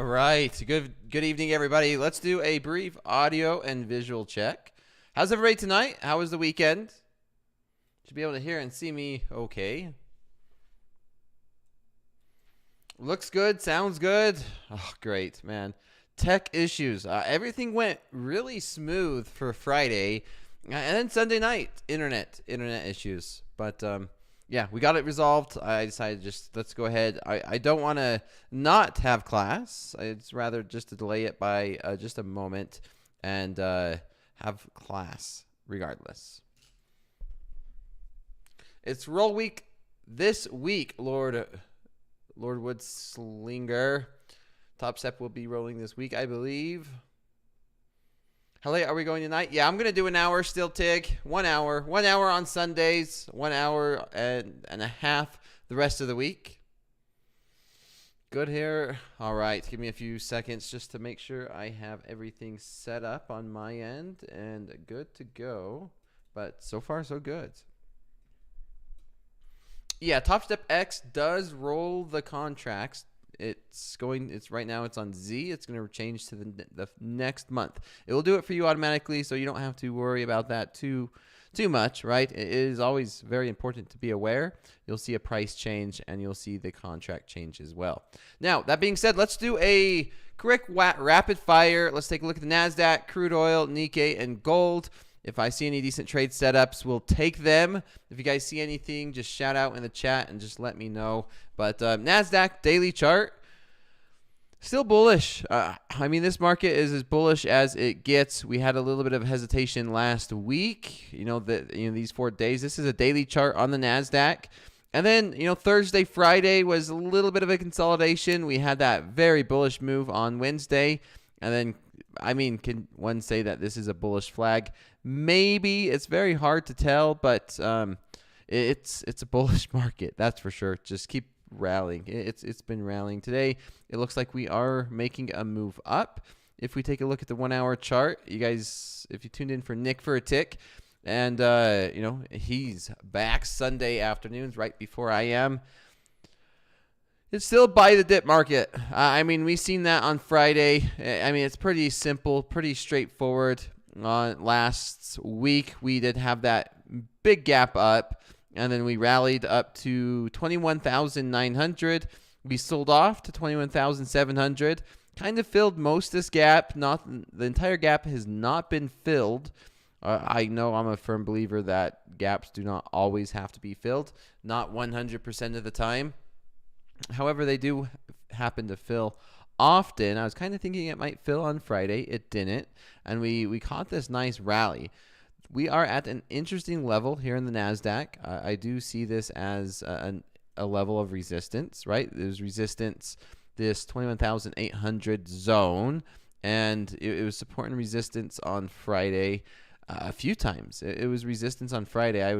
right. Good evening, everybody. Let's do a brief audio and visual check. How's everybody tonight? How was the weekend? Should be able to hear and see me okay. Looks good. Sounds good. Oh, great, man. Tech issues. Everything went really smooth for Friday. And then Sunday night, internet issues. But yeah, we got it resolved. I decided just let's go ahead. I don't want to not have class. It's rather just to delay it by just a moment and have class regardless. It's roll week this week, Lord Woodslinger. Topstep will be rolling this week, I believe. How late are we going tonight? Yeah, I'm going to do an hour still, Tig. 1 hour. 1 hour on Sundays. 1 hour and a half the rest of the week. Good here. All right. Give me a few seconds just to make sure I have everything set up on my end and good to go. But so far, so good. Yeah, Topstep X does roll the contracts. It's right now it's on Z. It's going to change to the next month. It will do it for you automatically, so you don't have to worry about that too much, right? It is always very important to be aware. You'll see a price change and you'll see the contract change as well. Now, that being said, let's do a quick rapid fire. Let's take a look at the NASDAQ, crude oil, Nikkei, and gold. If I see any decent trade setups, we'll take them. If you guys see anything, just shout out in the chat and just let me know. But NASDAQ daily chart, still bullish. I mean, this market is as bullish as it gets. We had a little bit of hesitation last week. These 4 days. This is a daily chart on the NASDAQ. And then, Thursday, Friday was a little bit of a consolidation. We had that very bullish move on Wednesday. And then, can one say that this is a bullish flag? Maybe. It's very hard to tell, but it's a bullish market, that's for sure. Just keep rallying. It's been rallying today. It looks like we are making a move up. If we take a look at the 1 hour chart, you guys, if you tuned in for Nick for a tick, and he's back Sunday afternoons right before I am. It's still buy the dip market. We've seen that on Friday. It's pretty simple, pretty straightforward. Last week, we did have that big gap up, and then we rallied up to 21,900. We sold off to 21,700. Kind of filled most of this gap. The entire gap has not been filled. I know I'm a firm believer that gaps do not always have to be filled. Not 100% of the time. However, they do happen to fill often. I was kind of thinking it might fill on Friday. It didn't. And we caught this nice rally. We are at an interesting level here in the NASDAQ. I do see this as a level of resistance, right? There's resistance, this 21,800 zone. And it was support and resistance on Friday a few times. It was resistance on Friday. I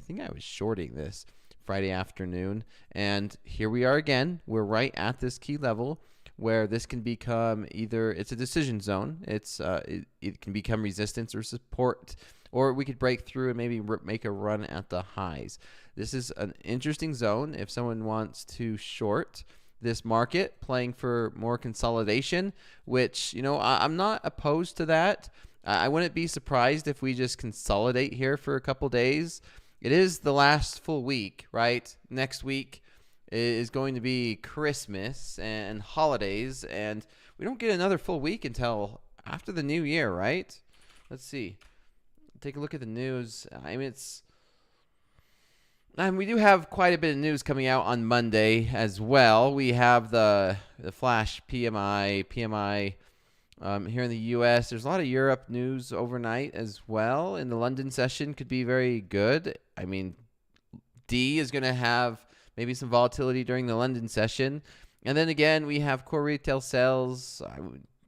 think I was shorting this Friday afternoon, and here we are again. We're right at this key level where this can become either it's a decision zone. It can become resistance or support, or we could break through and maybe make a run at the highs. This is an interesting zone if someone wants to short this market, playing for more consolidation, which I'm not opposed to that. I wouldn't be surprised if we just consolidate here for a couple days. It is the last full week, right? Next week is going to be Christmas and holidays, and we don't get another full week until after the new year, right? Let's see. Take a look at the news. We do have quite a bit of news coming out on Monday as well. We have the flash PMI here in the U.S. There's a lot of Europe news overnight as well, and the London session could be very good. D is going to have maybe some volatility during the London session. And then again, we have core retail sales.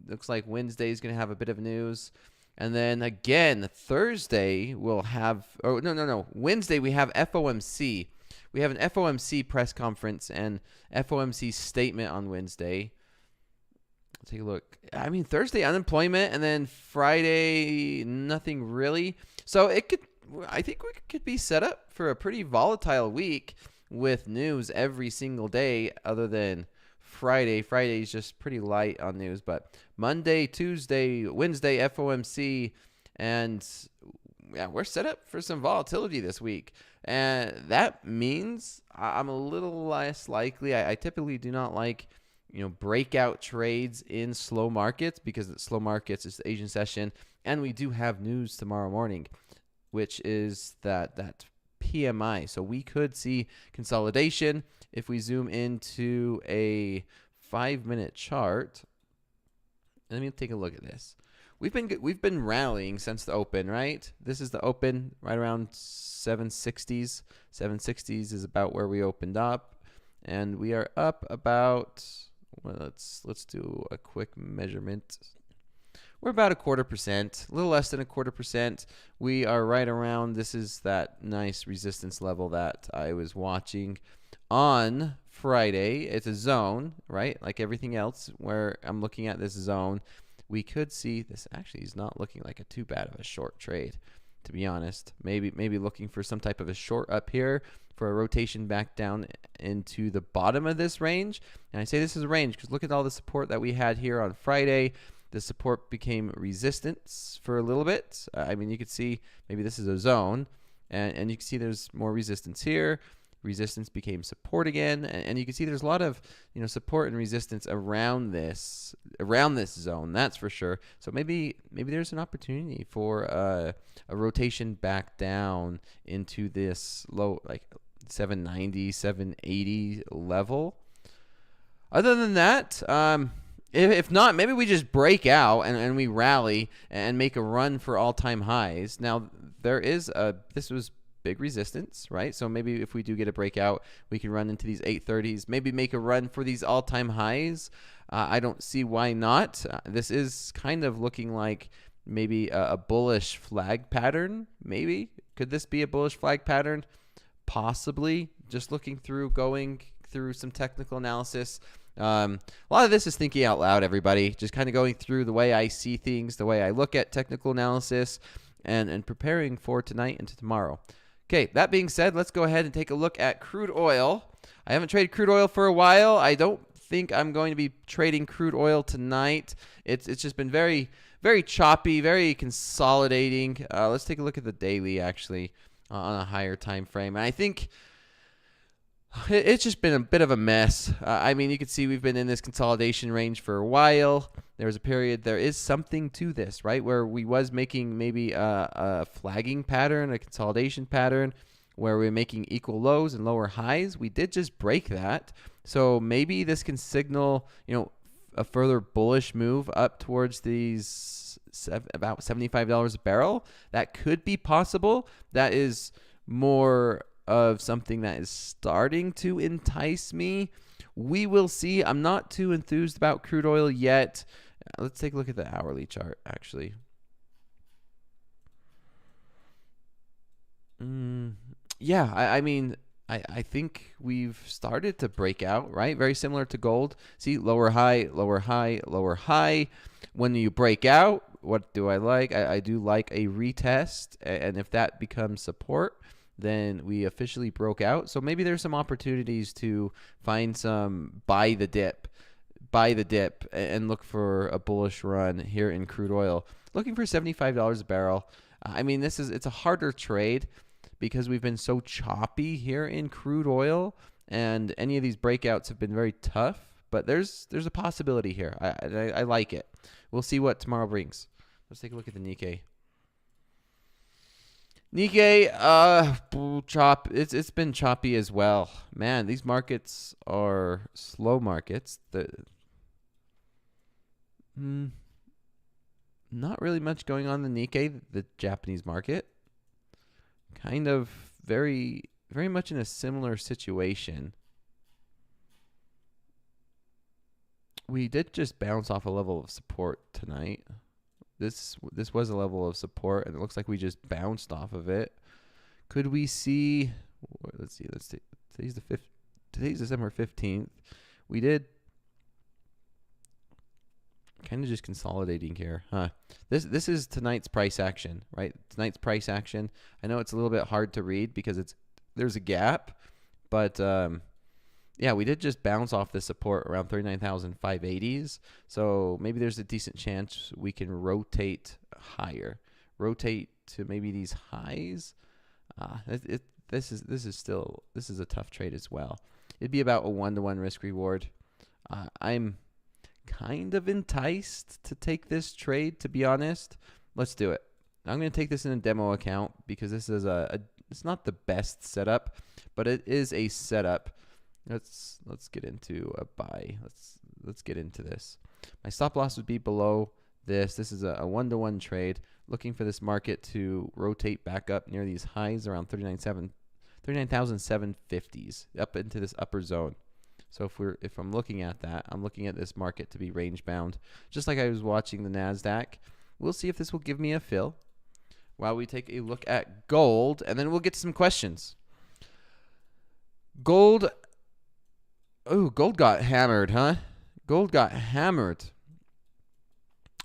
Looks like Wednesday is going to have a bit of news. And then again, Thursday we'll have, Wednesday we have FOMC. We have an FOMC press conference and FOMC statement on Wednesday. Let's take a look. Thursday unemployment, and then Friday nothing really. So I think we could be set up for a pretty volatile week with news every single day other than Friday. Friday is just pretty light on news, but Monday, Tuesday, Wednesday, FOMC, and yeah, we're set up for some volatility this week. And that means I'm a little less likely. I typically do not like, breakout trades in slow markets, because slow markets is the Asian session, and we do have news tomorrow morning, which is that PMI. So we could see consolidation if we zoom into a 5-minute chart. Let me take a look at this. We've been rallying since the open, right? This is the open right around 760s. 760s is about where we opened up, and we are up about, well, let's do a quick measurement. We're about 0.25%, a little less than 0.25%. We are right around, this is that nice resistance level that I was watching on Friday. It's a zone, right? Like everything else where I'm looking at this zone. We could see this actually is not looking like a too bad of a short trade, to be honest. Maybe looking for some type of a short up here for a rotation back down into the bottom of this range. And I say this is a range because look at all the support that we had here on Friday. The support became resistance for a little bit. I mean, you could see maybe this is a zone, and you can see there's more resistance here. Resistance became support again, and you can see there's a lot of support and resistance around this zone. That's for sure. So maybe there's an opportunity for a rotation back down into this low, like 790, 780 level. Other than that, if not, maybe we just break out and we rally and make a run for all-time highs. Now this was big resistance, right? So maybe if we do get a breakout, we can run into these 830s, maybe make a run for these all-time highs. I don't see why not. This is kind of looking like maybe a bullish flag pattern. Maybe could this be a bullish flag pattern? Possibly. Just going through some technical analysis. A lot of this is thinking out loud, everybody. Just kind of going through the way I see things, the way I look at technical analysis, and preparing for tonight and to tomorrow. Okay, that being said, let's go ahead and take a look at crude oil. I haven't traded crude oil for a while. I don't think I'm going to be trading crude oil tonight. It's just been very, very choppy, very consolidating. Let's take a look at the daily, actually, on a higher time frame. And I think it's just been a bit of a mess. I mean, you can see we've been in this consolidation range for a while. There was a period, there is something to this, right, where we was making maybe a flagging pattern, a consolidation pattern, where we're making equal lows and lower highs. We did just break that. So maybe this can signal, a further bullish move up towards these about $75 a barrel. That could be possible. That is more of something that is starting to entice me. We will see. I'm not too enthused about crude oil yet. Let's take a look at the hourly chart, actually. Yeah, I mean, I think we've started to break out, right? Very similar to gold. See, lower high, lower high, lower high. When you break out, what do I like? I do like a retest, and if that becomes support, then we officially broke out. So maybe there's some opportunities to find some buy the dip and look for a bullish run here in crude oil. Looking for $75 a barrel. I mean, it's a harder trade because we've been so choppy here in crude oil, and any of these breakouts have been very tough, but there's a possibility here. I like it. We'll see what tomorrow brings. Let's take a look at the Nikkei. It's been choppy as well. Man, these markets are slow markets. Not really much going on in the Nikkei, the Japanese market. Kind of very, very much in a similar situation. We did just bounce off a level of support tonight. This was a level of support, and it looks like we just bounced off of it. Could we see? Let's see. Today's December 15th. We did kind of just consolidating here, huh? This is tonight's price action, right? Tonight's price action. I know it's a little bit hard to read because there's a gap, but yeah, we did just bounce off the support around 39,580s. So maybe there's a decent chance we can rotate higher, rotate to maybe these highs. This is a tough trade as well. It'd be about a 1-to-1 risk reward. I'm kind of enticed to take this trade, to be honest. Let's do it. I'm going to take this in a demo account because this is it's not the best setup, but it is a setup. Let's get into a buy. Let's get into this. My stop loss would be below this. This is a 1-to-1 trade. Looking for this market to rotate back up near these highs around 39,750s, up into this upper zone. So if I'm looking at that, I'm looking at this market to be range bound, just like I was watching the NASDAQ. We'll see if this will give me a fill while we take a look at gold, and then we'll get to some questions. Gold. Oh, gold got hammered, huh? Gold got hammered.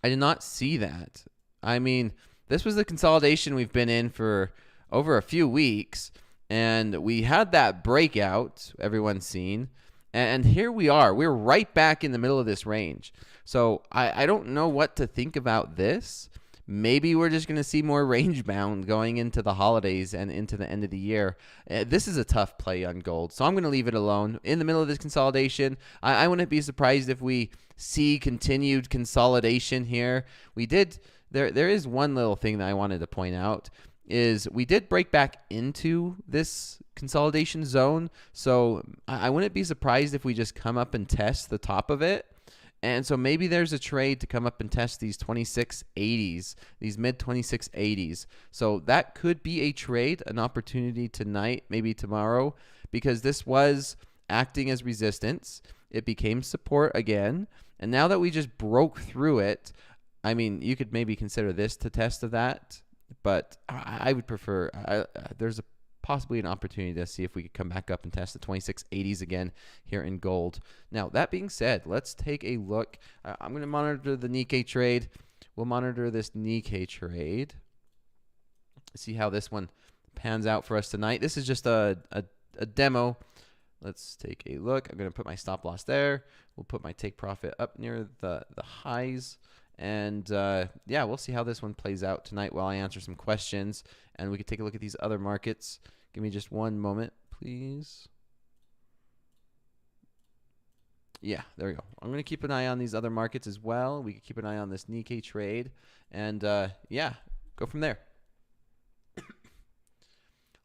I did not see that. I mean, this was the consolidation we've been in for over a few weeks, and we had that breakout everyone's seen, and here we are. We're right back in the middle of this range. So I don't know what to think about this. Maybe we're just going to see more range bound going into the holidays and into the end of the year. This is a tough play on gold, so I'm going to leave it alone. In the middle of this consolidation, I wouldn't be surprised if we see continued consolidation here. We did. There is one little thing that I wanted to point out is we did break back into this consolidation zone, so I wouldn't be surprised if we just come up and test the top of it. And so maybe there's a trade to come up and test these 2680s, these mid 2680s. So that could be a trade, an opportunity tonight, maybe tomorrow, because this was acting as resistance. It became support again. And now that we just broke through it, I mean, you could maybe consider this to test of that. But I would prefer, there's possibly an opportunity to see if we could come back up and test the 2680s again here in gold. Now, that being said, let's take a look. I'm going to monitor the Nikkei trade. We'll monitor this Nikkei trade. See how this one pans out for us tonight. This is just a demo. Let's take a look. I'm going to put my stop loss there. We'll put my take profit up near the highs. And yeah, we'll see how this one plays out tonight while I answer some questions. And we can take a look at these other markets. Give me just one moment, please. Yeah, there we go. I'm going to keep an eye on these other markets as well. We can keep an eye on this Nikkei trade. And yeah, go from there.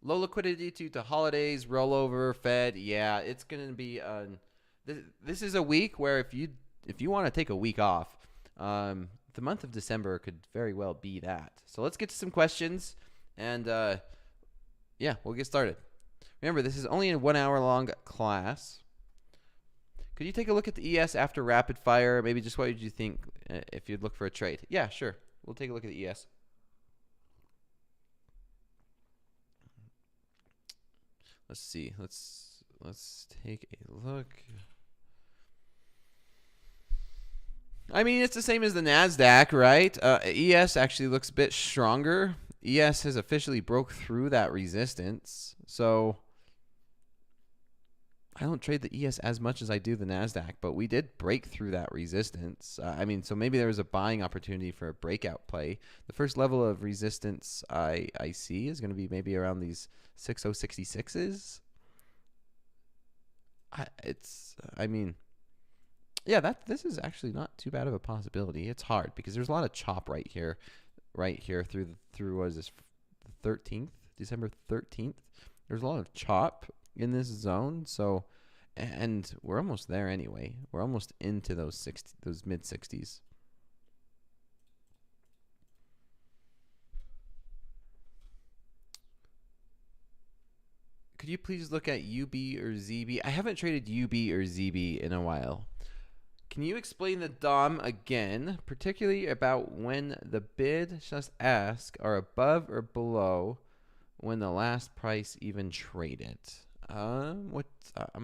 Low liquidity due to holidays, rollover, Fed. Yeah, it's going to be this is a week where if you want to take a week off, the month of December could very well be that. So let's get to some questions, and yeah, we'll get started. Remember, this is only a 1 hour long class. Could you take a look at the ES after rapid fire? Maybe just what would you think if you'd look for a trade? Yeah, sure. We'll take a look at the ES. Let's see. Let's take a look. I mean, it's the same as the NASDAQ, right? ES actually looks a bit stronger. ES has officially broke through that resistance. So I don't trade the ES as much as I do the NASDAQ, but we did break through that resistance. I mean, so maybe there was a buying opportunity for a breakout play. The first level of resistance I see is going to be maybe around these 6066s. I mean, yeah, this is actually not too bad of a possibility. It's hard because there's a lot of chop right here through what is this, the 13th, December 13th. There's a lot of chop in this zone. So, and we're almost there anyway. We're almost into those mid 60s. Could you please look at UB or ZB? I haven't traded UB or ZB in a while. Can you explain the DOM again, particularly about when the bid / ask are above or below when the last price even traded? I'm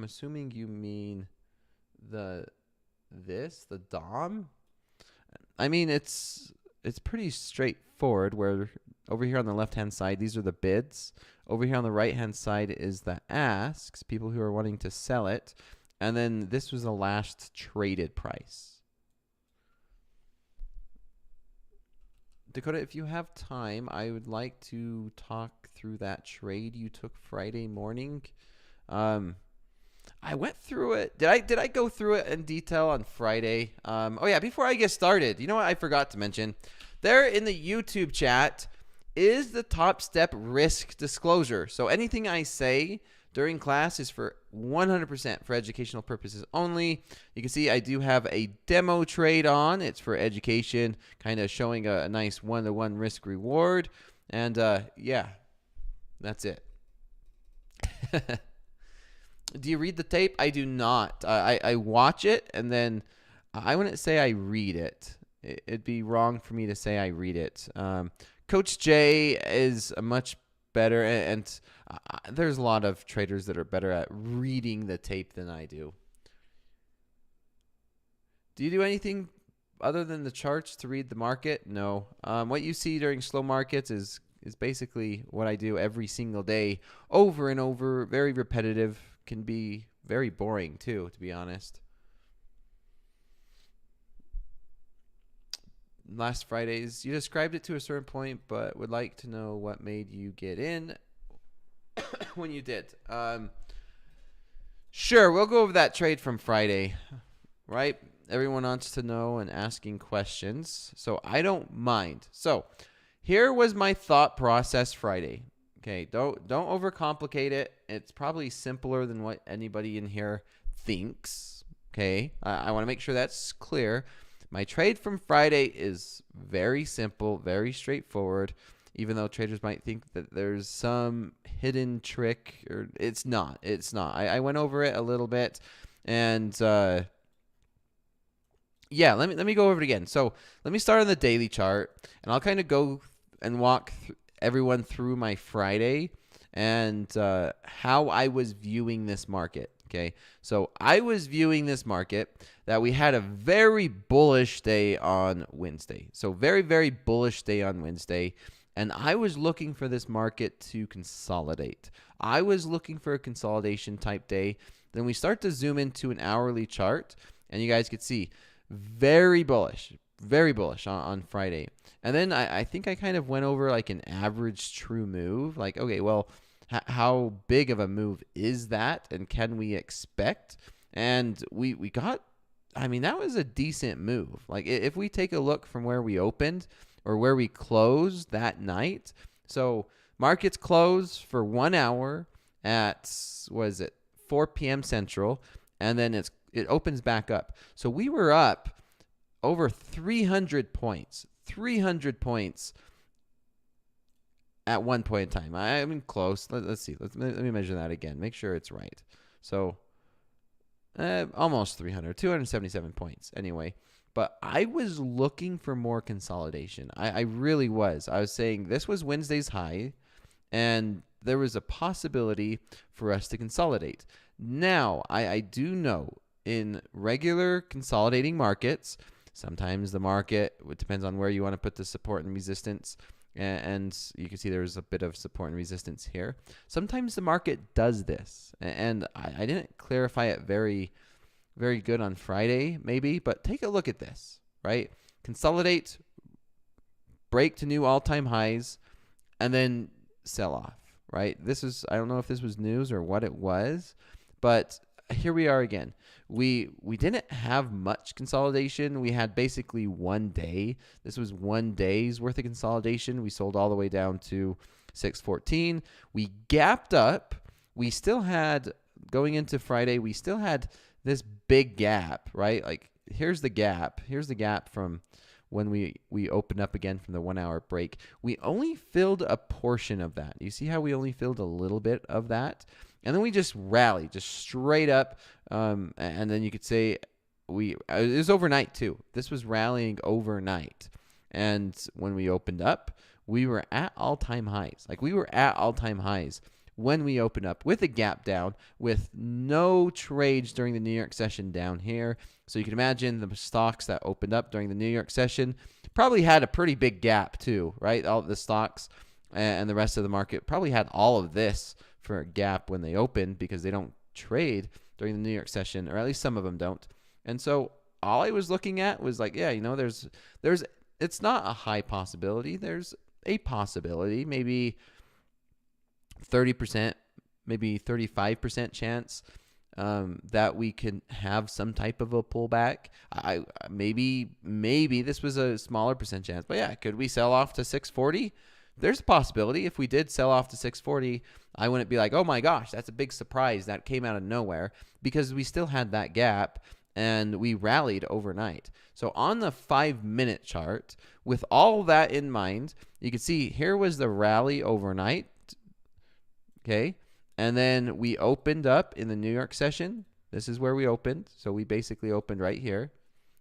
assuming you mean the DOM. I mean, it's pretty straightforward. Where over here on the left hand side, these are the bids. Over here on the right-hand side is the asks, people who are wanting to sell it. And then this was the last traded price. Dakota, if you have time, I would like to talk through that trade you took Friday morning. I went through it. Did I go through it in detail on Friday? Oh yeah, before I get started, you know what I forgot to mention? There in the YouTube chat is the Top Step risk disclosure. So anything I say during class is for 100% for educational purposes only. You can see I do have a demo trade on. It's for education, kind of showing a nice one-to-one risk reward. And yeah, that's it. Do you read the tape? I do not. I watch it, and then I wouldn't say I read it. It'd be wrong for me to say I read it. Coach Jay is a much better, and there's a lot of traders that are better at reading the tape than I do. Do you do anything other than the charts to read the market? No. What you see during slow markets is basically what I do every single day, over and over, very repetitive, can be very boring too, to be honest. Last Friday's, you described it to a certain point, but would like to know what made you get in when you did. Sure, we'll go over that trade from Friday, right? Everyone wants to know and asking questions, so I don't mind. So here was my thought process Friday. Okay, don't overcomplicate it. It's probably simpler than what anybody in here thinks. Okay, I want to make sure that's clear. My trade from Friday is very simple, very straightforward, even though traders might think that there's some hidden trick, or it's not. It's not. I went over it a little bit, and yeah, let me go over it again. So let me start on the daily chart, and I'll kind of go and walk everyone through my Friday and how I was viewing this market. Okay, so I was viewing this market that we had a very bullish day on Wednesday. So very, very bullish day on Wednesday. And I was looking for this market to consolidate. I was looking for a consolidation type day. Then we start to zoom into an hourly chart, and you guys could see very bullish on Friday. And then I think I kind of went over like an average true move. Like, okay, well, how big of a move is that, and can we expect? And we got, I mean, that was a decent move. Like if we take a look from where we opened or where we closed that night. So markets close for 1 hour at, what is it, 4 p.m. Central, and then it opens back up. So we were up over 300 points. 300 points at one point in time. I mean, close. Let's see. Let me measure that again. Make sure it's right. So almost 300, 277 points anyway. But I was looking for more consolidation. I really was. I was saying this was Wednesday's high, and there was a possibility for us to consolidate. Now, I do know in regular consolidating markets, sometimes the market, it depends on where you want to put the support and resistance, and you can see there's a bit of support and resistance here. Sometimes the market does this, and I didn't clarify it very, very good on Friday, maybe, but take a look at this, right? Consolidate, break to new all-time highs, and then sell off, right? This is, I don't know if this was news or what it was, but here we are again. We didn't have much consolidation. We had basically 1 day. This was 1 day's worth of consolidation. We sold all the way down to 614. We gapped up. We still had, going into Friday, we still had this big gap, right? Like here's the gap. Here's the gap from when we opened up again from the 1 hour break. We only filled a portion of that. You see how we only filled a little bit of that? And then we just rallied, just straight up. And then you could say it was overnight too. This was rallying overnight. And when we opened up, we were at all-time highs. Like we were at all-time highs when we opened up with a gap down, with no trades during the New York session down here. So you can imagine the stocks that opened up during the New York session probably had a pretty big gap too, right? All the stocks and the rest of the market probably had all of this for a gap when they opened, because they don't trade during the New York session, or at least some of them don't. And so all I was looking at was like, yeah, there's it's not a high possibility. There's a possibility, maybe 30%, maybe 35% chance that we can have some type of a pullback. Maybe this was a smaller percent chance, but yeah, could we sell off to 640? There's a possibility. If we did sell off to 640, I wouldn't be like, oh my gosh, that's a big surprise that came out of nowhere, because we still had that gap and we rallied overnight. So on the 5-minute chart, with all that in mind, you can see here was the rally overnight. Okay. And then we opened up in the New York session. This is where we opened. So we basically opened right here.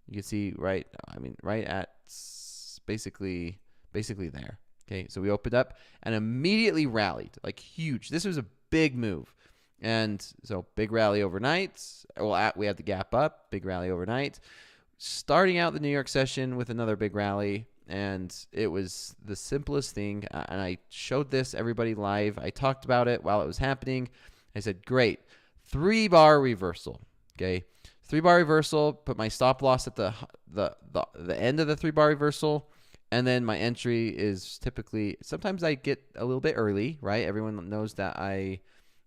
You can see right at basically there. Okay, so we opened up and immediately rallied, like huge. This was a big move. And so big rally overnight. Well, we had the gap up, big rally overnight. Starting out the New York session with another big rally. And it was the simplest thing. And I showed this everybody live. I talked about it while it was happening. I said, great, 3-bar reversal. Okay, 3-bar reversal. Put my stop loss at the end of the 3-bar reversal. And then my entry is typically, sometimes I get a little bit early, right? Everyone knows that I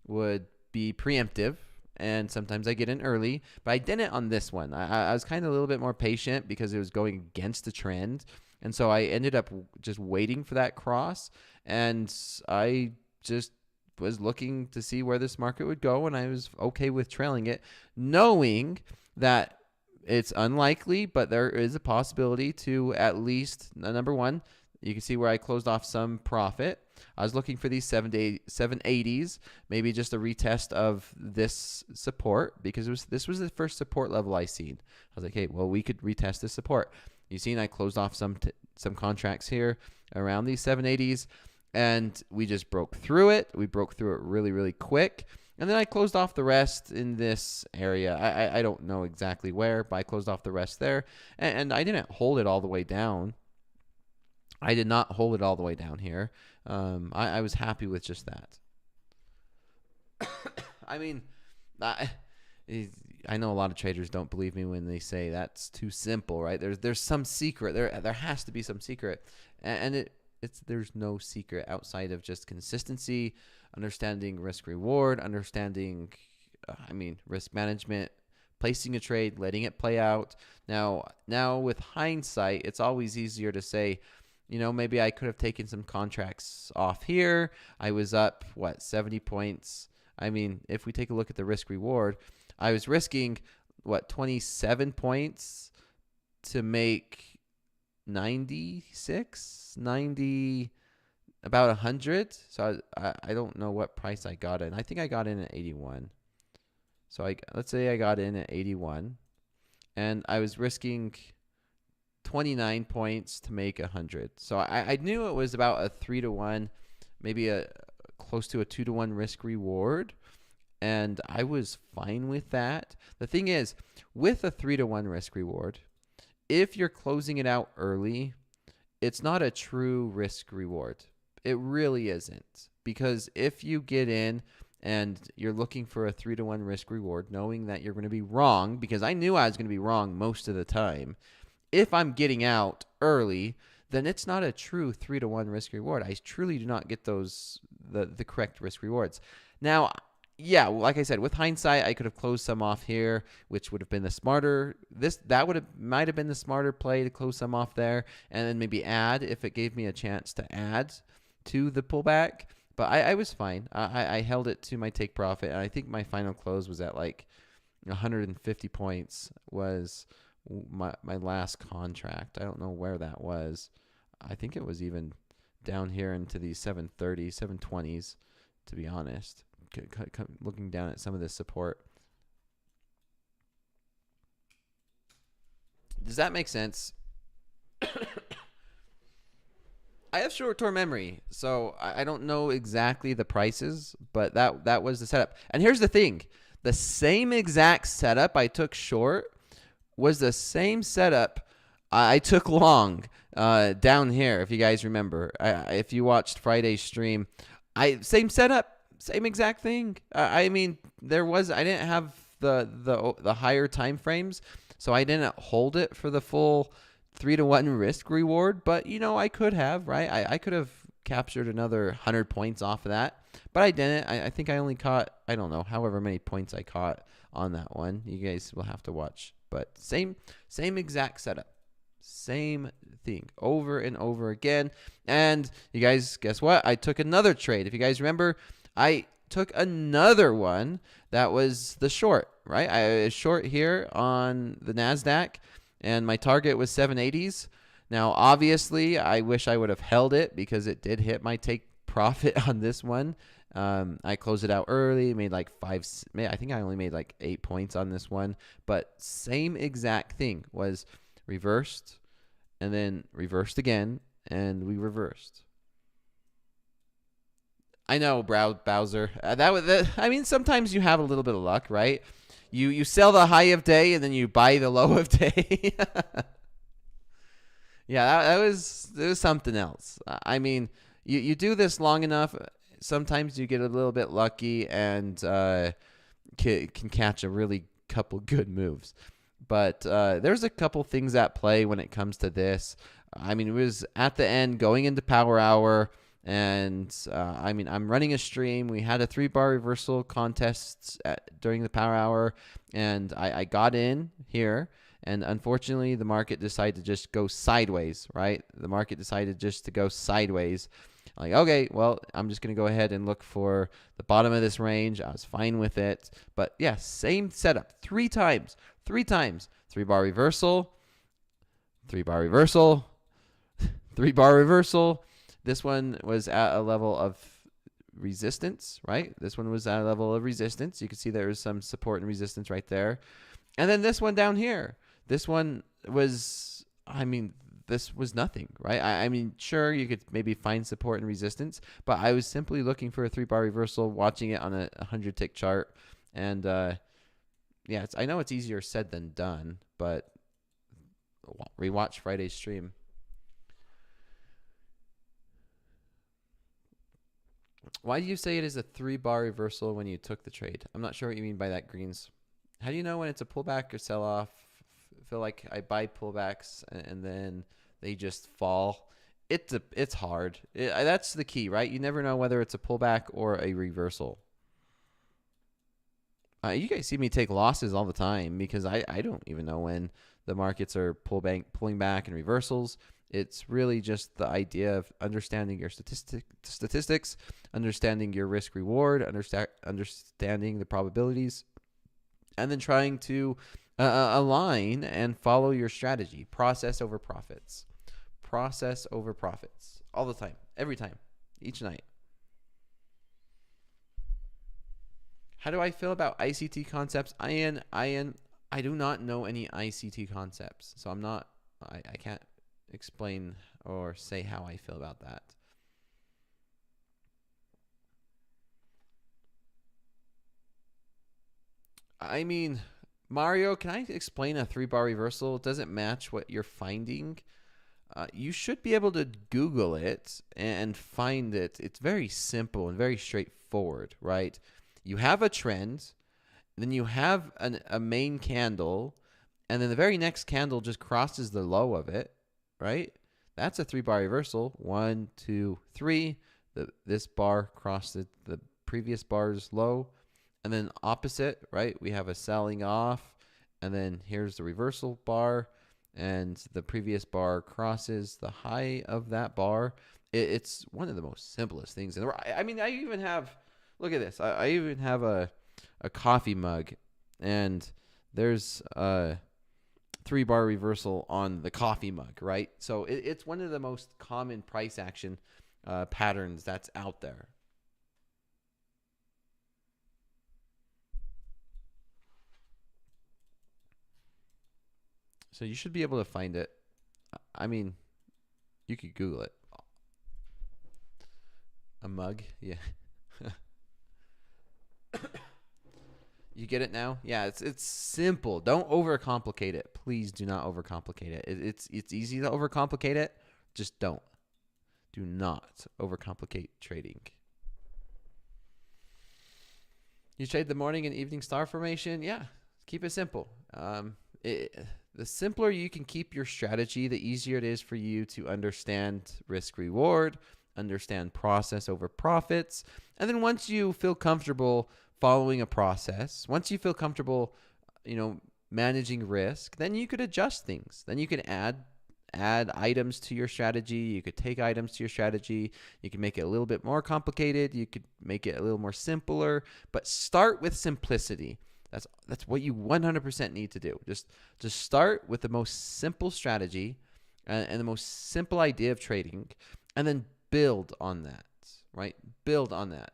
would be preemptive, and sometimes I get in early, but I didn't on this one. I was kind of a little bit more patient because it was going against the trend. And so I ended up just waiting for that cross, and I just was looking to see where this market would go, and I was okay with trailing it, knowing that it's unlikely, but there is a possibility to at least, number one, you can see where I closed off some profit. I was looking for these 780s, maybe just a retest of this support, because this was the first support level I seen. I was like, hey, well, we could retest this support. You seen I closed off some contracts here around these 780s, and we just broke through it. We broke through it really, really quick. And then I closed off the rest in this area. I don't know exactly where, but I closed off the rest there. And I didn't hold it all the way down. I did not hold it all the way down here. I was happy with just that. I mean, I know a lot of traders don't believe me when they say that's too simple, right? There's some secret. There has to be some secret. And there's no secret outside of just consistency, understanding risk reward, understanding risk management, placing a trade, letting it play out. Now with hindsight, it's always easier to say, maybe I could have taken some contracts off here. I was up 70 points. If we take a look at the risk reward, I was risking 27 points to make 96, 90, about 100. So I don't know what price I got in. I think I got in at 81. So let's say I got in at 81, and I was risking 29 points to make 100. So I knew it was about a 3-to-1, maybe a close to a 2-to-1 risk reward, and I was fine with that. The thing is, with a 3-to-1 risk reward, if you're closing it out early, it's not a true risk reward. It really isn't. Because if you get in and you're looking for a 3-to-1 risk reward, knowing that you're going to be wrong, because I knew I was going to be wrong most of the time, if I'm getting out early, then it's not a true 3-to-1 risk reward. I truly do not get the correct risk rewards. Now, yeah, like I said, with hindsight, I could have closed some off here, which would have been the smarter. Might have been the smarter play to close some off there, and then maybe add if it gave me a chance to add to the pullback. But I was fine. I held it to my take profit, and I think my final close was at 150 points was my last contract. I don't know where that was. I think it was even down here into these 730s, 720s, to be honest. Looking down at some of this support. Does that make sense? I have short-term memory, so I don't know exactly the prices, but that was the setup. And here's the thing. The same exact setup I took short was the same setup I took long down here. If you guys remember, if you watched Friday's stream, same setup, same exact thing. I mean, I didn't have the higher time frames, so I didn't hold it for the full 3-to-1 risk reward. But I could have, right? I could have captured another 100 points off of that, but I didn't. I think I only caught, I don't know, however many points I caught on that one. You guys will have to watch, but same exact setup. Same thing over and over again. And you guys, guess what? I took another trade. If you guys remember, I took another one that was the short, right? I was short here on the NASDAQ, and my target was 780s. Now, obviously, I wish I would have held it because it did hit my take profit on this one. I closed it out early, made like I think I only made like 8 points on this one. But same exact thing was reversed, and then reversed again, and we reversed. I know, Bowser. I mean, sometimes you have a little bit of luck, right? You sell the high of day, and then you buy the low of day. Yeah, that was something else. I mean, you do this long enough, sometimes you get a little bit lucky and can catch a really couple good moves. But there's a couple things at play when it comes to this. I mean, it was at the end going into power hour, and I mean, I'm running a stream. We had a 3-bar reversal contest during the power hour, and I got in here. And unfortunately, the market decided to just go sideways, right? The market decided just to go sideways. Like, okay, well, I'm just going to go ahead and look for the bottom of this range. I was fine with it. But yeah, same setup. 3 times. 3-bar reversal. 3-bar reversal. 3-bar reversal. This one was at a level of resistance, right? This one was at a level of resistance. You can see there was some support and resistance right there. And then this one down here. This one was, I mean, this was nothing, right? I mean, sure, you could maybe find support and resistance, but I was simply looking for a 3-bar reversal, watching it on a 100-tick chart. And yeah, I know it's easier said than done, but rewatch Friday's stream. Why do you say it is a 3-bar reversal when you took the trade? I'm not sure what you mean by that, Greens. How do you know when it's a pullback or sell-off? I feel like I buy pullbacks and then they just fall. It's hard. That's the key, right? You never know whether it's a pullback or a reversal. You guys see me take losses all the time because I don't even know when the markets are pulling back and reversals. It's really just the idea of understanding your statistics, understanding your risk reward, understanding the probabilities, and then trying to align and follow your strategy. Process over profits. Process over profits. All the time. Every time. Each night. How do I feel about ICT concepts? I do not know any ICT concepts. So I can't explain or say how I feel about that. I mean, Mario, can I explain a 3-bar reversal? It doesn't match what you're finding. You should be able to Google it and find it. It's very simple and very straightforward, right? You have a trend, then you have a main candle, and then the very next candle just crosses the low of it, right? That's a 3-bar reversal. 1, 2, 3. This bar crossed the previous bar's low. And then opposite, right? We have a selling off, and then here's the reversal bar, and the previous bar crosses the high of that bar. It's one of the most simplest things in the world. I mean, I even have, look at this. I even have a coffee mug, and there's a 3-bar reversal on the coffee mug, right? So it's one of the most common price action patterns that's out there. So you should be able to find it. I mean, you could Google it. A mug? Yeah. You get it now? Yeah, it's simple. Don't overcomplicate it. Please do not overcomplicate it. It's easy to overcomplicate it. Just don't. Do not overcomplicate trading. You trade the morning and evening star formation? Yeah, keep it simple. The simpler you can keep your strategy, the easier it is for you to understand risk reward, understand process over profits. And then once you feel comfortable following a process, once you feel comfortable, managing risk, then you could adjust things. Then you can add items to your strategy. You could take items to your strategy. You can make it a little bit more complicated. You could make it a little more simpler, but start with simplicity. That's what you 100% need to do. Just start with the most simple strategy and the most simple idea of trading, and then build on that, right? Build on that.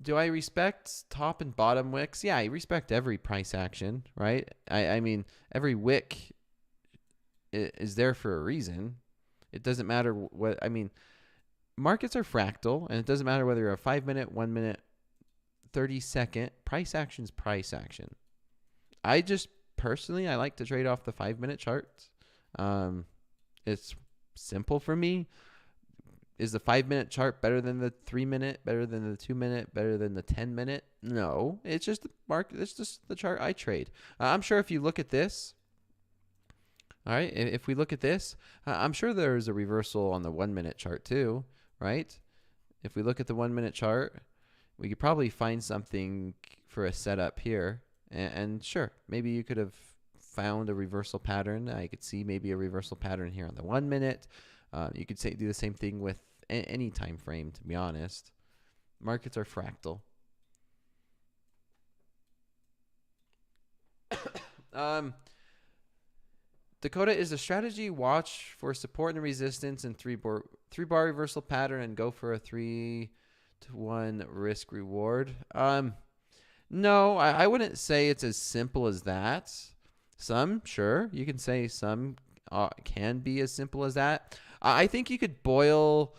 Do I respect top and bottom wicks? Yeah, I respect every price action, right? I mean, every wick is there for a reason. It doesn't matter what, markets are fractal, and it doesn't matter whether you're a 5-minute, 1 minute, 30-second. Price action's price action. I just personally, I like to trade off the 5-minute charts. It's simple for me. Is the 5-minute chart better than the 3-minute, better than the 2-minute, better than the 10-minute? No, it's just the market. It's just the chart I trade. I'm sure if you look at this, all right, if we look at this, I'm sure there's a reversal on the 1-minute chart too, right? If we look at the 1-minute chart, we could probably find something for a setup here. And sure, maybe you could have found a reversal pattern. I could see maybe a reversal pattern here on the 1-minute. You could do the same thing with any time frame, to be honest. Markets are fractal. Dakota, is the strategy watch for support and resistance and three bar reversal pattern and go for a 3-to-1 risk reward? No, I wouldn't say it's as simple as that. Some, sure, you can say some can be as simple as that. I think you could boil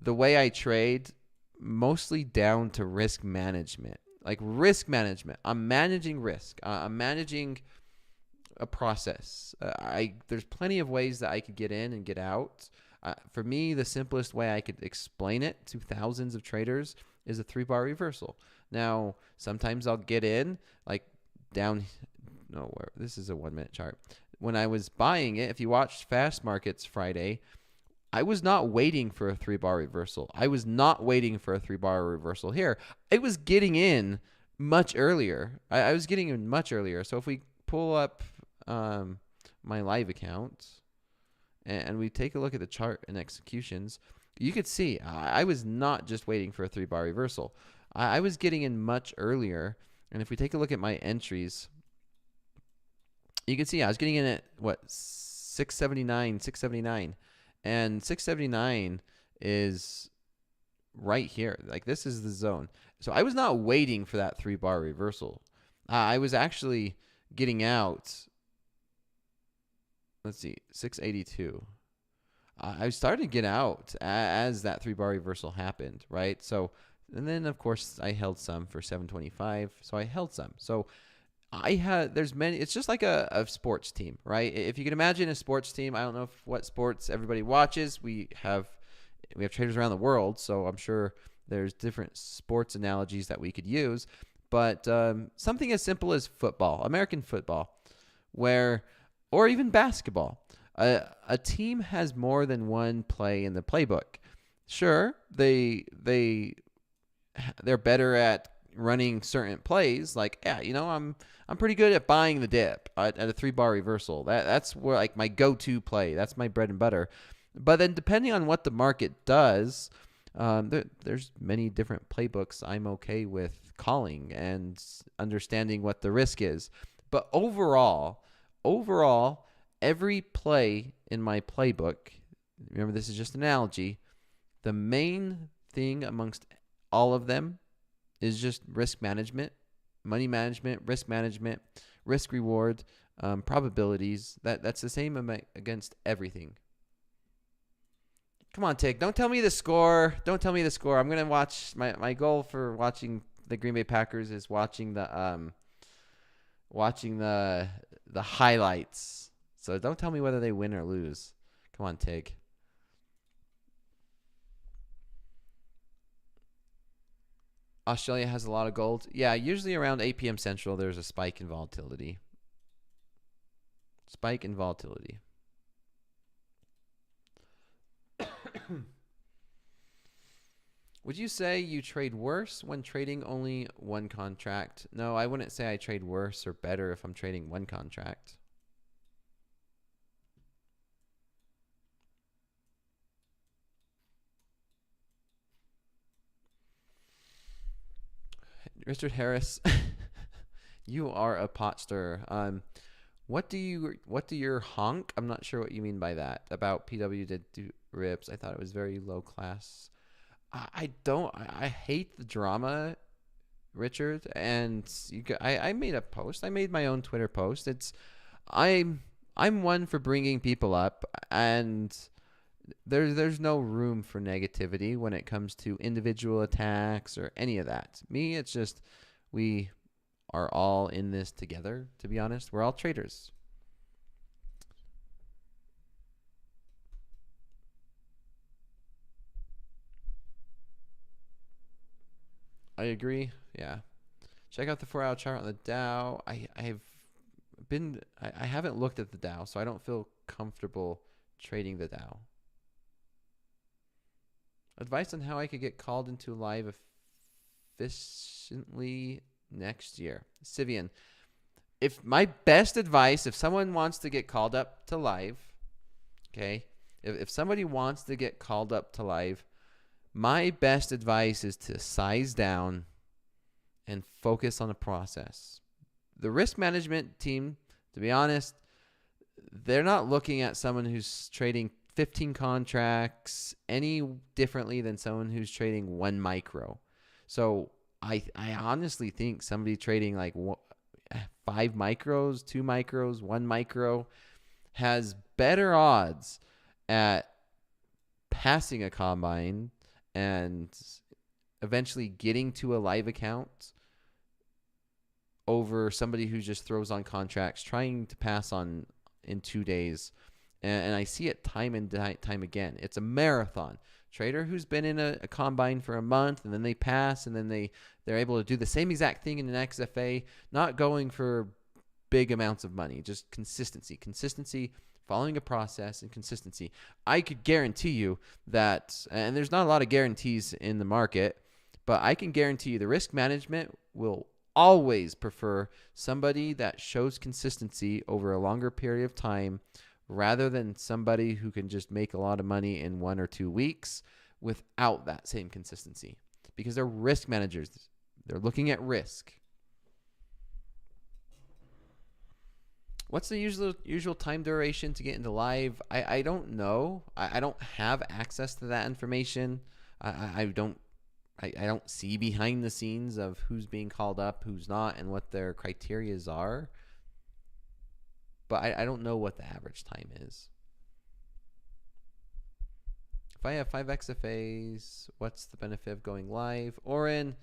the way I trade mostly down to risk management. Like risk management. I'm managing risk. I'm managing a process. There's plenty of ways that I could get in and get out. For me, the simplest way I could explain it to thousands of traders is a 3-bar reversal. Now, sometimes I'll get in like down. This is a 1-minute chart. When I was buying it, if you watched Fast Markets Friday, I was not waiting for a 3-bar reversal. I was not waiting for a 3-bar reversal here. I was getting in much earlier. I was getting in much earlier. So if we pull up my live account and we take a look at the chart and executions, you could see I was not just waiting for a 3-bar reversal. I was getting in much earlier. And if we take a look at my entries, you can see I was getting in at 679, and 679 is right here. Like this is the zone. So I was not waiting for that 3-bar reversal. I was actually getting out. Let's see, 682. I started to get out as that 3-bar reversal happened, right? So, and then of course I held some for 725. So I held some. So there's many, it's just like a sports team, right? If you can imagine a sports team, I don't know what sports everybody watches. We have traders around the world, so I'm sure there's different sports analogies that we could use. But something as simple as football, American football, or even basketball, a team has more than one play in the playbook. Sure, they're better at running certain plays, like I'm pretty good at buying the dip at a 3-bar reversal. That's where like my go-to play. That's my bread and butter. But then depending on what the market does, there's many different playbooks I'm okay with calling and understanding what the risk is. But overall, every play in my playbook, remember this is just an analogy, the main thing amongst all of them is just risk management, money management, risk reward, probabilities. That's the same against everything. Come on, Tick. Don't tell me the score. I'm going to watch my goal for watching the Green Bay Packers is watching the highlights. So don't tell me whether they win or lose. Come on, Tig. Australia has a lot of gold. Yeah, usually around 8 p.m. Central, there's a spike in volatility. Spike in volatility. Would you say you trade worse when trading only one contract? No, I wouldn't say I trade worse or better if I'm trading one contract. Richard Harris, you are a pot stirrer. What do your honk? I'm not sure what you mean by that. About PW did do rips. I thought it was very low class. I hate the drama, Richard. And I made a post. I made my own Twitter post. I'm one for bringing people up, and there's no room for negativity when it comes to individual attacks or any of that. Me, it's just we are all in this together, to be honest. We're all traders. I agree. Yeah. Check out the 4-hour chart on the Dow. I haven't looked at the Dow, so I don't feel comfortable trading the Dow. Advice on how I could get called into live efficiently next year. Sivian, if my best advice, if someone wants to get called up to live, okay, if somebody wants to get called up to live, my best advice is to size down and focus on the process. The risk management team, to be honest, they're not looking at someone who's trading 15 contracts any differently than someone who's trading 1 micro. So I honestly think somebody trading like 5 micros, 2 micros, 1 micro has better odds at passing a combine and eventually getting to a live account over somebody who just throws on contracts trying to pass on in 2 days. And I see it time and time again. It's a marathon. Trader who's been in a combine for a month, and then they pass, and then they're able to do the same exact thing in an XFA, not going for big amounts of money, just consistency, following a process, and consistency. I could guarantee you that, and there's not a lot of guarantees in the market, but I can guarantee you the risk management will always prefer somebody that shows consistency over a longer period of time rather than somebody who can just make a lot of money in 1 or 2 weeks without that same consistency, because they're risk managers. They're looking at risk. What's the usual time duration to get into live? I don't know. I don't have access to that information. I don't see behind the scenes of who's being called up, who's not, and what their criterias are. But I don't know what the average time is. If I have 5 XFAs, what's the benefit of going live? Oren,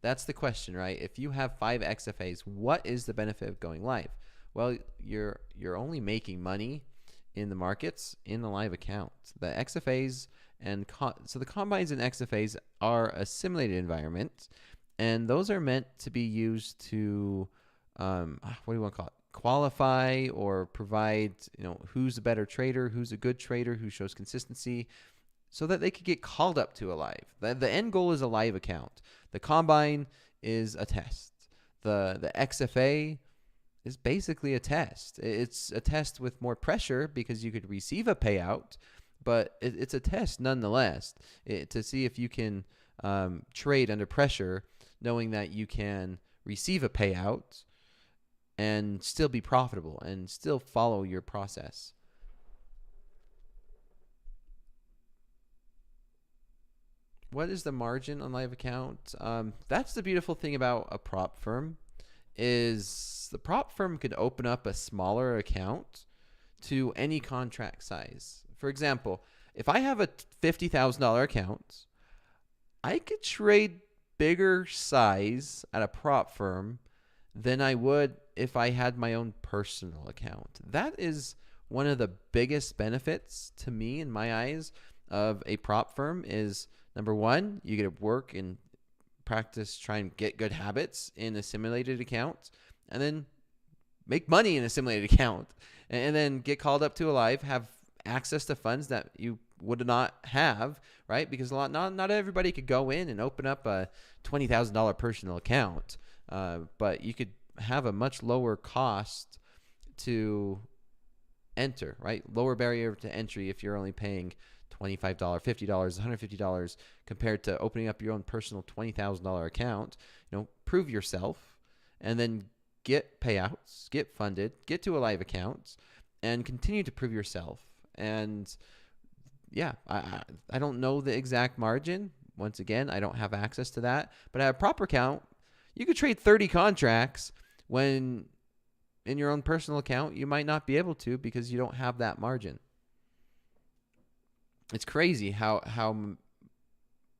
that's the question, right? If you have 5 XFAs, what is the benefit of going live? Well, you're only making money in the markets in the live account. The XFAs so the combines and XFAs are a simulated environment, and those are meant to be used to what do you want to call it? Qualify or provide, who's a better trader, who's a good trader, who shows consistency, so that they could get called up to a live. The end goal is a live account. The combine is a test. The XFA is basically a test. It's a test with more pressure because you could receive a payout, but it's a test nonetheless to see if you can trade under pressure, knowing that you can receive a payout and still be profitable and still follow your process. What is the margin on live account? That's the beautiful thing about a prop firm, is the prop firm could open up a smaller account to any contract size. For example, if I have a $50,000 account, I could trade bigger size at a prop firm than I would if I had my own personal account. That is one of the biggest benefits to me in my eyes of a prop firm is, number one, you get to work and practice, try and get good habits in a simulated account, and then make money in a simulated account, and then get called up to a live, have access to funds that you would not have, right? Because not everybody could go in and open up a $20,000 personal account, but you could have a much lower cost to enter, right? Lower barrier to entry if you're only paying $25, $50, $150 compared to opening up your own personal $20,000 account. Prove yourself, and then get payouts, get funded, get to a live account, and continue to prove yourself. And yeah, I don't know the exact margin. Once again, I don't have access to that. But at a proper account, you could trade 30 contracts when in your own personal account, you might not be able to because you don't have that margin. It's crazy how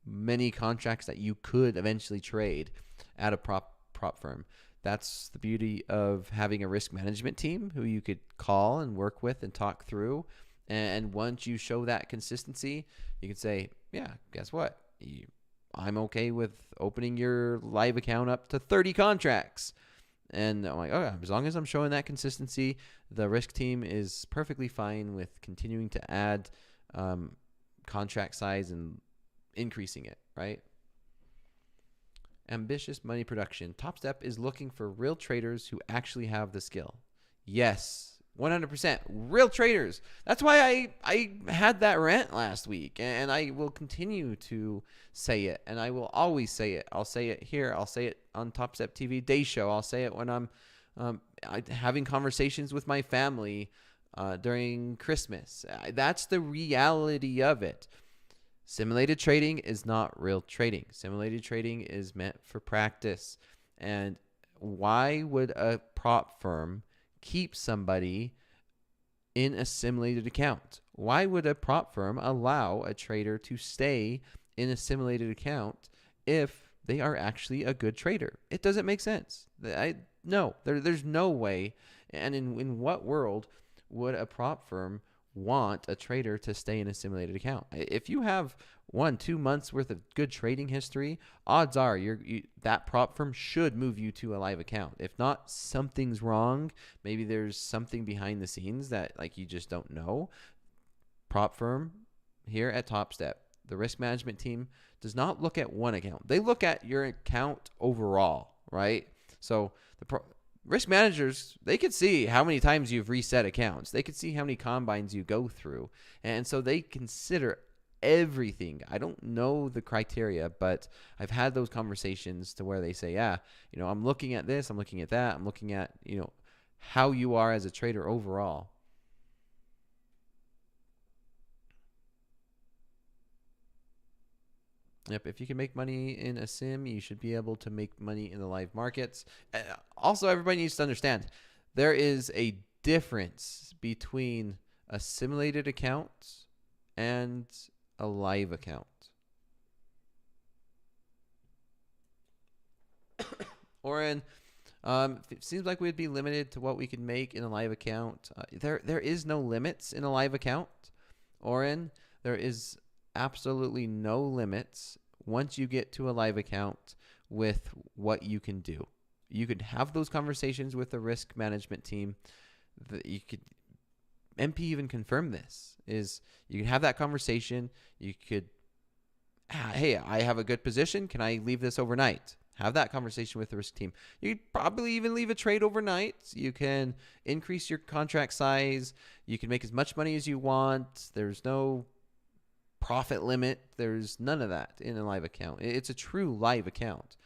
many contracts that you could eventually trade at a prop firm. That's the beauty of having a risk management team who you could call and work with and talk through. And once you show that consistency, you can say, yeah, guess what? I'm okay with opening your live account up to 30 contracts. And I'm like, oh, yeah, as long as I'm showing that consistency, the risk team is perfectly fine with continuing to add contract size and increasing it, right? Ambitious money production. Topstep is looking for real traders who actually have the skill. Yes, 100%. Real traders. That's why I had that rant last week, and I will continue to say it, and I will always say it. I'll say it here. I'll say it on Topstep TV Day Show. I'll say it when I'm having conversations with my family during Christmas. That's the reality of it. Simulated trading is not real trading. Simulated trading is meant for practice. And why would a prop firm keep somebody in a simulated account? Why would a prop firm allow a trader to stay in a simulated account if they are actually a good trader? It doesn't make sense. No, there's no way. And in what world would a prop firm want a trader to stay in a simulated account? If you have 1-2 months worth of good trading history, odds are that prop firm should move you to a live account. If not, something's wrong. Maybe there's something behind the scenes that you just don't know. Prop firm here at Topstep, the risk management team does not look at one account. They look at your account overall, right? So the risk managers, they could see how many times you've reset accounts. They could see how many combines you go through. And so they consider everything. I don't know the criteria, but I've had those conversations to where they say, yeah, I'm looking at this, I'm looking at that, I'm looking at, how you are as a trader overall. Yep, if you can make money in a sim, you should be able to make money in the live markets. Also, everybody needs to understand there is a difference between a simulated account and a live account. Oren, it seems like we'd be limited to what we can make in a live account. There is no limits in a live account. Oren, there is absolutely no limits once you get to a live account with what you can do. You could have those conversations with the risk management team. MP even confirmed this, is you can have that conversation. You could, hey, I have a good position. Can I leave this overnight? Have that conversation with the risk team. You could probably even leave a trade overnight. You can increase your contract size. You can make as much money as you want. There's no profit limit. There's none of that in a live account. It's a true live account.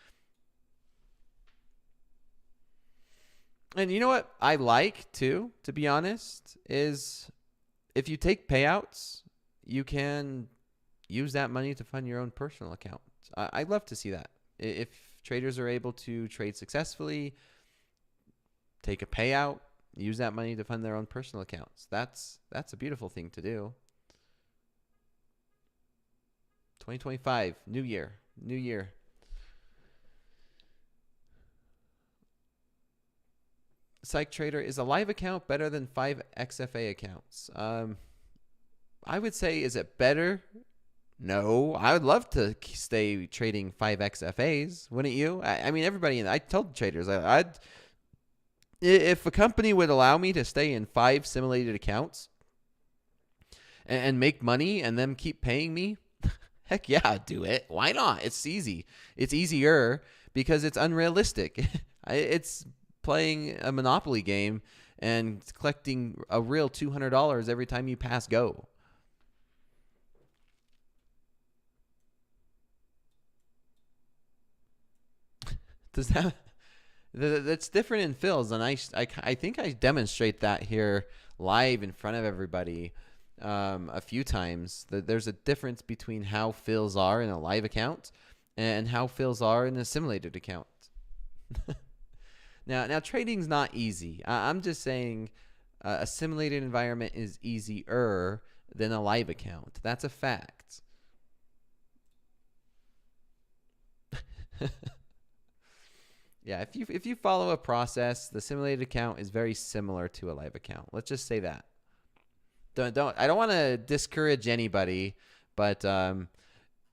And you know what I like too, to be honest, is if you take payouts, you can use that money to fund your own personal account. I'd love to see that. If traders are able to trade successfully, take a payout, use that money to fund their own personal accounts. That's a beautiful thing to do. 2025, new year. Psych Trader, is a live account better than 5 XFA accounts? I would say, is it better? No, I would love to stay trading 5 XFAs, wouldn't you? I mean, everybody, I told traders, if a company would allow me to stay in 5 simulated accounts and make money and them keep paying me, heck yeah, I'd do it. Why not? It's easy. It's easier because it's unrealistic. It's playing a Monopoly game and collecting a real $200 every time you pass go. Does that's different in fills, and I think I demonstrate that here live in front of everybody a few times. There's a difference between how fills are in a live account and how fills are in a simulated account. Now trading's not easy. I'm just saying a simulated environment is easier than a live account. That's a fact. Yeah, if you follow a process, the simulated account is very similar to a live account. Let's just say that. I don't want to discourage anybody, but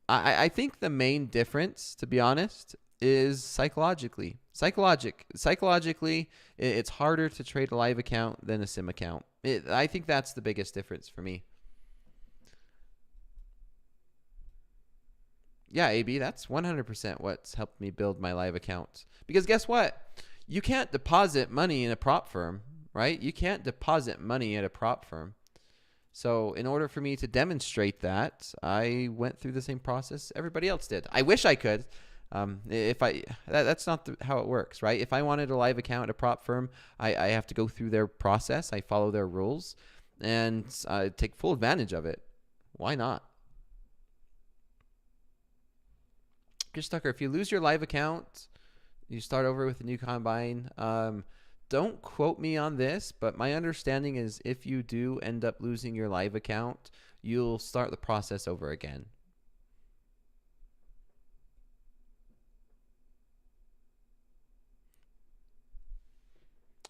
I think the main difference, to be honest, is psychologically. Psychologically, it's harder to trade a live account than a sim account. I think that's the biggest difference for me. Yeah, AB, that's 100% what's helped me build my live account. Because guess what? You can't deposit money in a prop firm, right? You can't deposit money at a prop firm. So in order for me to demonstrate that, I went through the same process everybody else did. I wish I could. That's not how it works, right? If I wanted a live account at a prop firm, I have to go through their process. I follow their rules and take full advantage of it. Why not? Chris Tucker, if you lose your live account, you start over with a new combine. Don't quote me on this, but my understanding is if you do end up losing your live account, you'll start the process over again.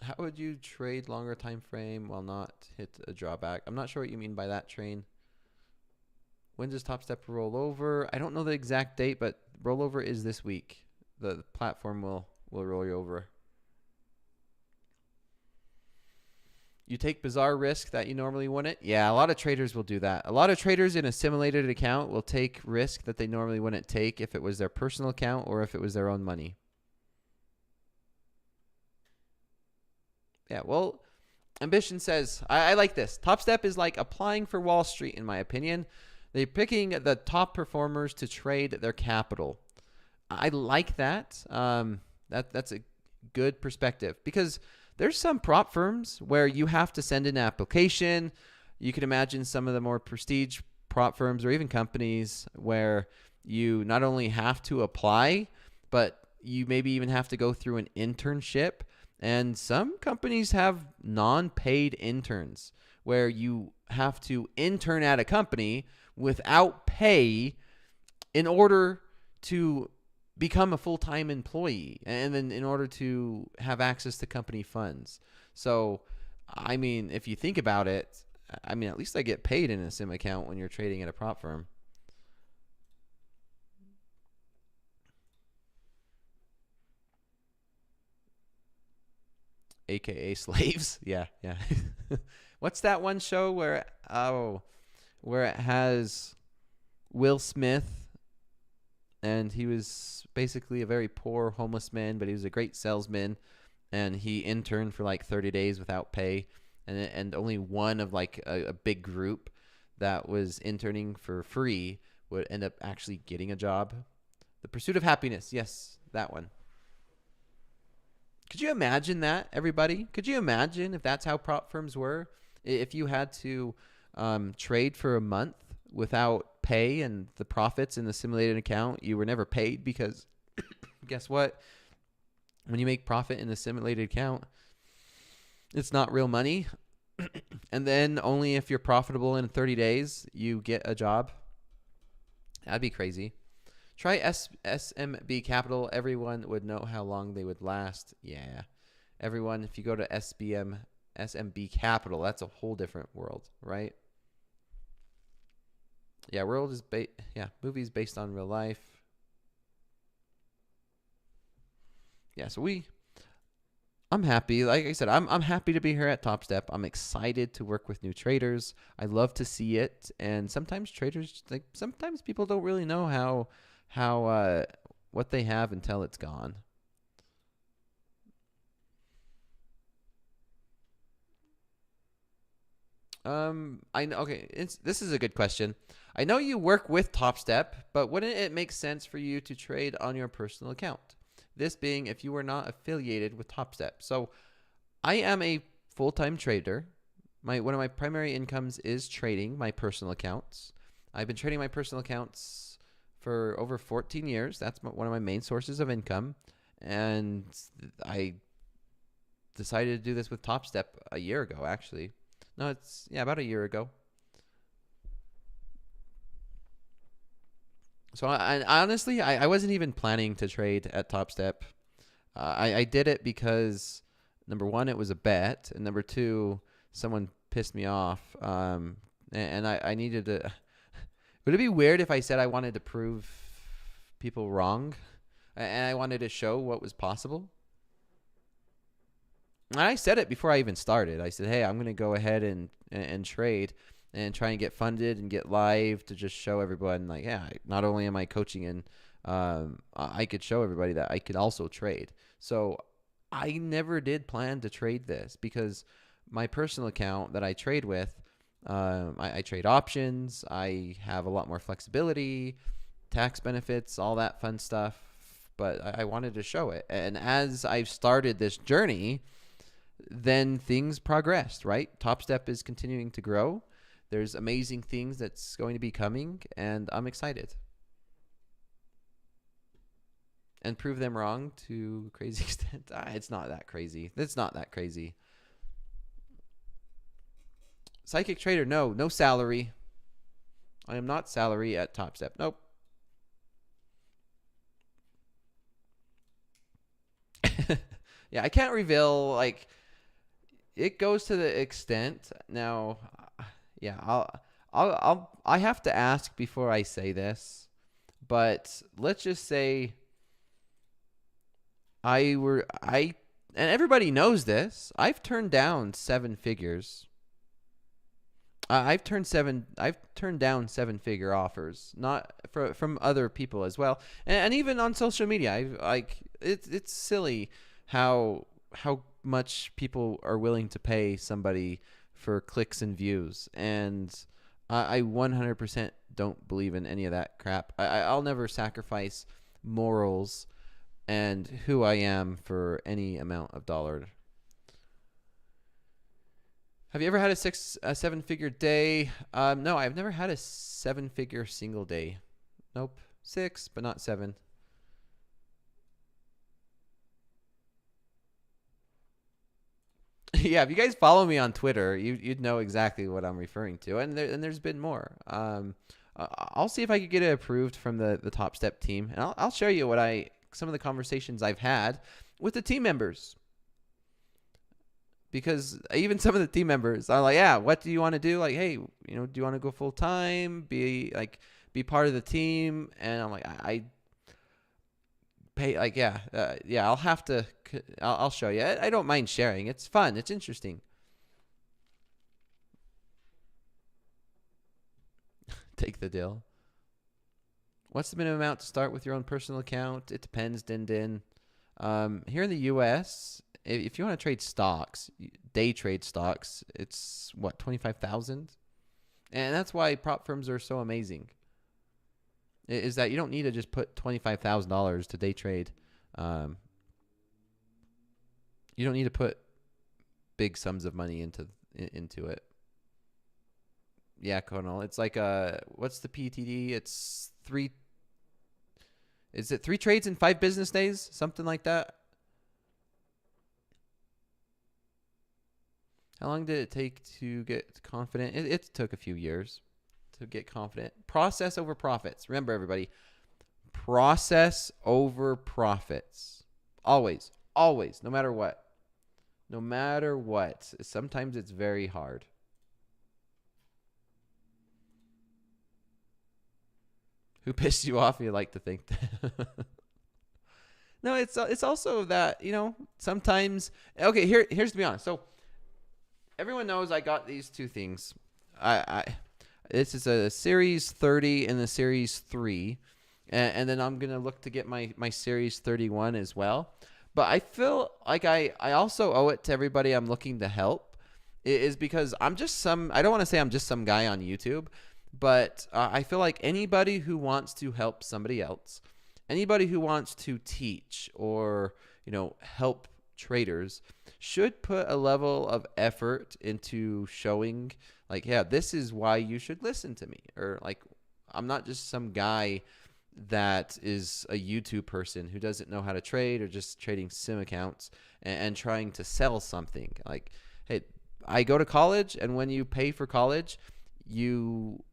How would you trade longer time frame while not hit a drawback? I'm not sure what you mean by that, Train. When does Topstep roll over? I don't know the exact date, but rollover is this week. The platform will roll you over. You take bizarre risk that you normally wouldn't? Yeah, a lot of traders will do that. A lot of traders in a simulated account will take risk that they normally wouldn't take if it was their personal account or if it was their own money. Yeah, well, Ambition says, I like this. Topstep is like applying for Wall Street, in my opinion. They're picking the top performers to trade their capital. I like that. That's a good perspective because there's some prop firms where you have to send an application. You can imagine some of the more prestige prop firms or even companies where you not only have to apply, but you maybe even have to go through an internship. And some companies have non-paid interns where you have to intern at a company without pay in order to become a full-time employee and then in order to have access to company funds. So, I mean, if you think about it, I mean, at least I get paid in a sim account when you're trading at a prop firm. AKA slaves. Yeah. What's that one show where it has Will Smith and he was basically a very poor homeless man, but he was a great salesman and he interned for like 30 days without pay and only one of like a big group that was interning for free would end up actually getting a job. The Pursuit of Happiness. Yes, that one. Could you imagine that, everybody? Could you imagine if that's how prop firms were? If you had to trade for a month without pay and the profits in the simulated account, you were never paid because guess what? When you make profit in the simulated account, it's not real money. And then only if you're profitable in 30 days, you get a job. That'd be crazy. Try SMB Capital. Everyone would know how long they would last. Yeah. everyone, if you go to SMB Capital, that's a whole different world, right? Yeah, movies based on real life. Yeah, so I'm happy. Like I said, I'm happy to be here at Topstep. I'm excited to work with new traders. I love to see it, and sometimes sometimes people don't really know how what they have until it's gone. I know. Okay, this is a good question. I know you work with Topstep, but wouldn't it make sense for you to trade on your personal account? This being if you were not affiliated with Topstep. So I am a full-time trader. One of my primary incomes is trading my personal accounts. I've been trading my personal accounts for over 14 years. That's one of my main sources of income, and I decided to do this with Topstep a year ago, actually. No, it's about a year ago. So I honestly, I wasn't even planning to trade at Topstep. I did it because number one, it was a bet, and number two, someone pissed me off. And I needed to. Would it be weird if I said I wanted to prove people wrong, and I wanted to show what was possible? And I said it before I even started. I said, "Hey, I'm going to go ahead and trade and try and get funded and get live to just show everyone, like, yeah, not only am I coaching and I could show everybody that I could also trade." So I never did plan to trade this because my personal account that I trade with, I trade options. I have a lot more flexibility, tax benefits, all that fun stuff. But I wanted to show it. And as I've started this journey, then things progressed, right? Topstep is continuing to grow. There's amazing things that's going to be coming, and I'm excited. And prove them wrong to a crazy extent. It's not that crazy. It's not that crazy. Psychic trader, no salary. I am not salary at Topstep. Nope. Yeah, I can't reveal, like, it goes to the extent now. Yeah, I have to ask before I say this, but let's just say and everybody knows this. I've turned down seven figures. I've turned down seven-figure offers, not from other people as well, and even on social media. It's silly how much people are willing to pay somebody for clicks and views, and I 100% don't believe in any of that crap. I'll never sacrifice morals and who I am for any amount of dollar. Have you ever had a seven-figure day? No, I've never had a seven-figure single day. Nope. 6, but not 7. Yeah, if you guys follow me on Twitter, you'd know exactly what I'm referring to, and there's been more. I'll see if I could get it approved from the Topstep team, and I'll show you some of the conversations I've had with the team members. Because even some of the team members are like, yeah, what do you want to do? Like, hey, do you want to go full time? Be part of the team? And I'm like, I pay, like, yeah, I'll have to. I'll show you. I don't mind sharing. It's fun. It's interesting. Take the deal. What's the minimum amount to start with your own personal account? It depends, Din. Here in the U.S., if you want to trade stocks, day trade stocks, it's what, 25,000, and that's why prop firms are so amazing. Is that you don't need to just put $25,000 to day trade. You don't need to put big sums of money into it. Yeah, Conal. It's like what's the PTD? It's 3. Is it 3 trades in 5 business days? Something like that. How long did it take to get confident? It took a few years to get confident. Process over profits. Remember, everybody, process over profits. Always, no matter what. No matter what. Sometimes it's very hard. Who pissed you off? You like to think that. No, it's also that, sometimes. Okay, here's to be honest. So everyone knows I got these two things. I This is a Series 30 and the Series 3. And then I'm going to look to get my Series 31 as well. But I feel like I also owe it to everybody I'm looking to help, is because I don't want to say I'm just some guy on YouTube, but I feel like anybody who wants to help somebody else, anybody who wants to teach or, help traders should put a level of effort into showing, like, yeah, this is why you should listen to me. Or like, I'm not just some guy that is a YouTube person who doesn't know how to trade or just trading sim accounts and trying to sell something. Like, hey, I go to college, and when you pay for college, you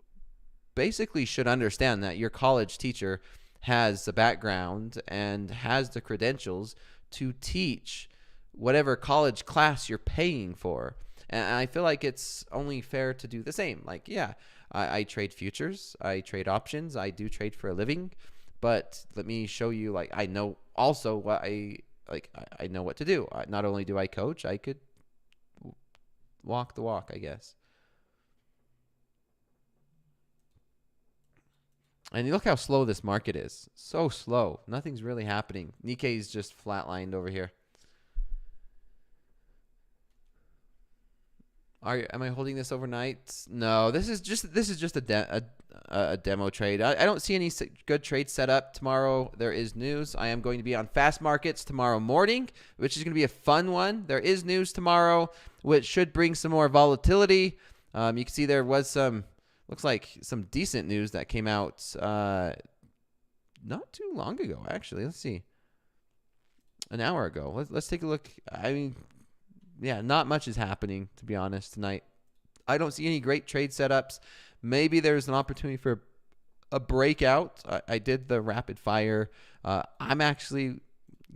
basically should understand that your college teacher has the background and has the credentials to teach whatever college class you're paying for. And I feel like it's only fair to do the same. Like, yeah, I trade futures, I trade options, I do trade for a living, but let me show you, like, I know also what I know what to do. Not only do I coach, I could walk the walk, I guess. And look how slow this market is. So slow. Nothing's really happening. Nikkei's just flatlined over here. Am I holding this overnight? No, this is just a demo trade. I don't see any good trades set up tomorrow. There is news. I am going to be on fast markets tomorrow morning, which is going to be a fun one. There is news tomorrow, which should bring some more volatility. You can see there was looks like some decent news that came out not too long ago, actually. Let's see. An hour ago. Let's take a look. I mean, yeah, not much is happening, to be honest, tonight. I don't see any great trade setups. Maybe there's an opportunity for a breakout. I did the rapid fire. I'm actually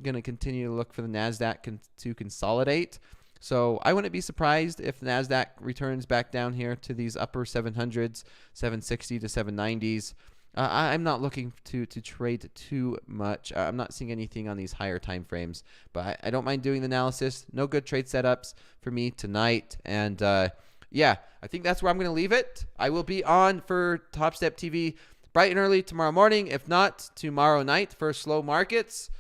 going to continue to look for the NASDAQ to consolidate. So I wouldn't be surprised if the NASDAQ returns back down here to these upper 700s, 760 to 790s. I'm not looking to trade too much. I'm not seeing anything on these higher time frames, but I don't mind doing the analysis. No good trade setups for me tonight. And yeah, I think that's where I'm going to leave it. I will be on for Topstep TV bright and early tomorrow morning, if not tomorrow night for slow markets.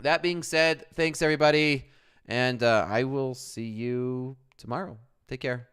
That being said, thanks everybody, and I will see you tomorrow. Take care.